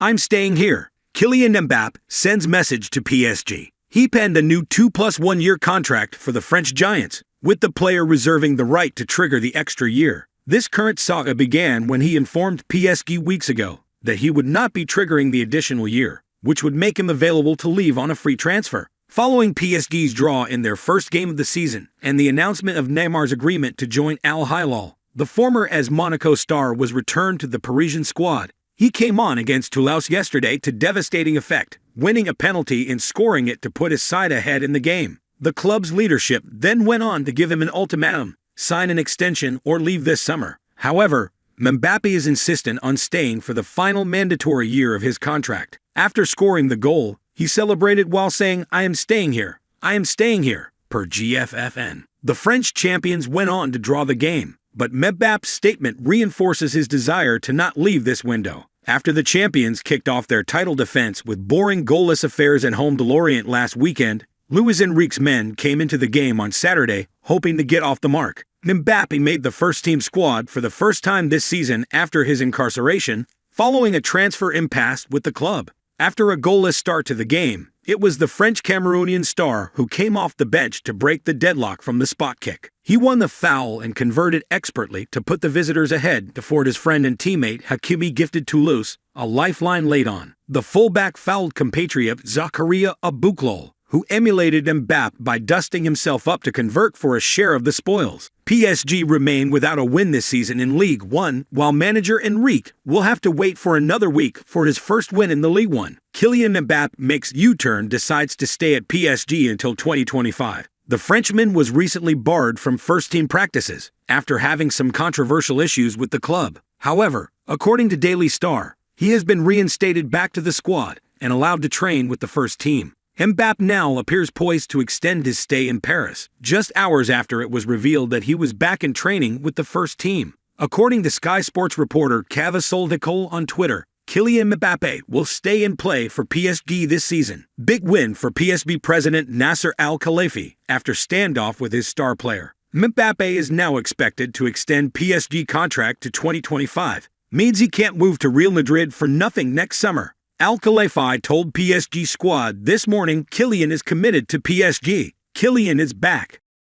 I'm staying here. Kylian Mbappé sends message to PSG. He penned a new 2+1 year contract for the French Giants, with the player reserving the right to trigger the extra year. This current saga began when he informed PSG weeks ago that he would not be triggering the additional year, which would make him available to leave on a free transfer. Following PSG's draw in their first game of the season and the announcement of Neymar's agreement to join Al Hilal, the former AS Monaco star was returned to the Parisian squad. He came on against Toulouse yesterday to devastating effect, winning a penalty and scoring it to put his side ahead in the game. The club's leadership then went on to give him an ultimatum: sign an extension or leave this summer. However, Mbappé is insistent on staying for the final mandatory year of his contract. After scoring the goal, he celebrated while saying, "I am staying here. I am staying here," per GFFN. The French champions went on to draw the game, but Mbappe's statement reinforces his desire to not leave this window. After the champions kicked off their title defense with boring goalless affairs at home to Lorient last weekend, Luis Enrique's men came into the game on Saturday, hoping to get off the mark. Mbappé made the first-team squad for the first time this season after his incarceration, following a transfer impasse with the club. After a goalless start to the game, it was the French-Cameroonian star who came off the bench to break the deadlock from the spot kick. He won the foul and converted expertly to put the visitors ahead before his friend and teammate Hakimi gifted Toulouse a lifeline late on. The fullback fouled compatriot Zakaria Abouklol, who emulated Mbappé by dusting himself up to convert for a share of the spoils. PSG remain without a win this season in Ligue 1, while manager Enrique will have to wait for another week for his first win in the Ligue 1. Kylian Mbappé makes U-turn, decides to stay at PSG until 2025. The Frenchman was recently barred from first-team practices after having some controversial issues with the club. However, according to Daily Star, he has been reinstated back to the squad and allowed to train with the first team. Mbappé now appears poised to extend his stay in Paris, just hours after it was revealed that he was back in training with the first team. According to Sky Sports reporter Kava Soldikol on Twitter, Kylian Mbappé will stay and play for PSG this season. Big win for PSV president Nasser Al-Khelaifi after standoff with his star player. Mbappé is now expected to extend PSG contract to 2025. Means he can't move to Real Madrid for nothing next summer. Al-Khelaifi told PSG squad this morning Kylian is committed to PSG. Kylian is back.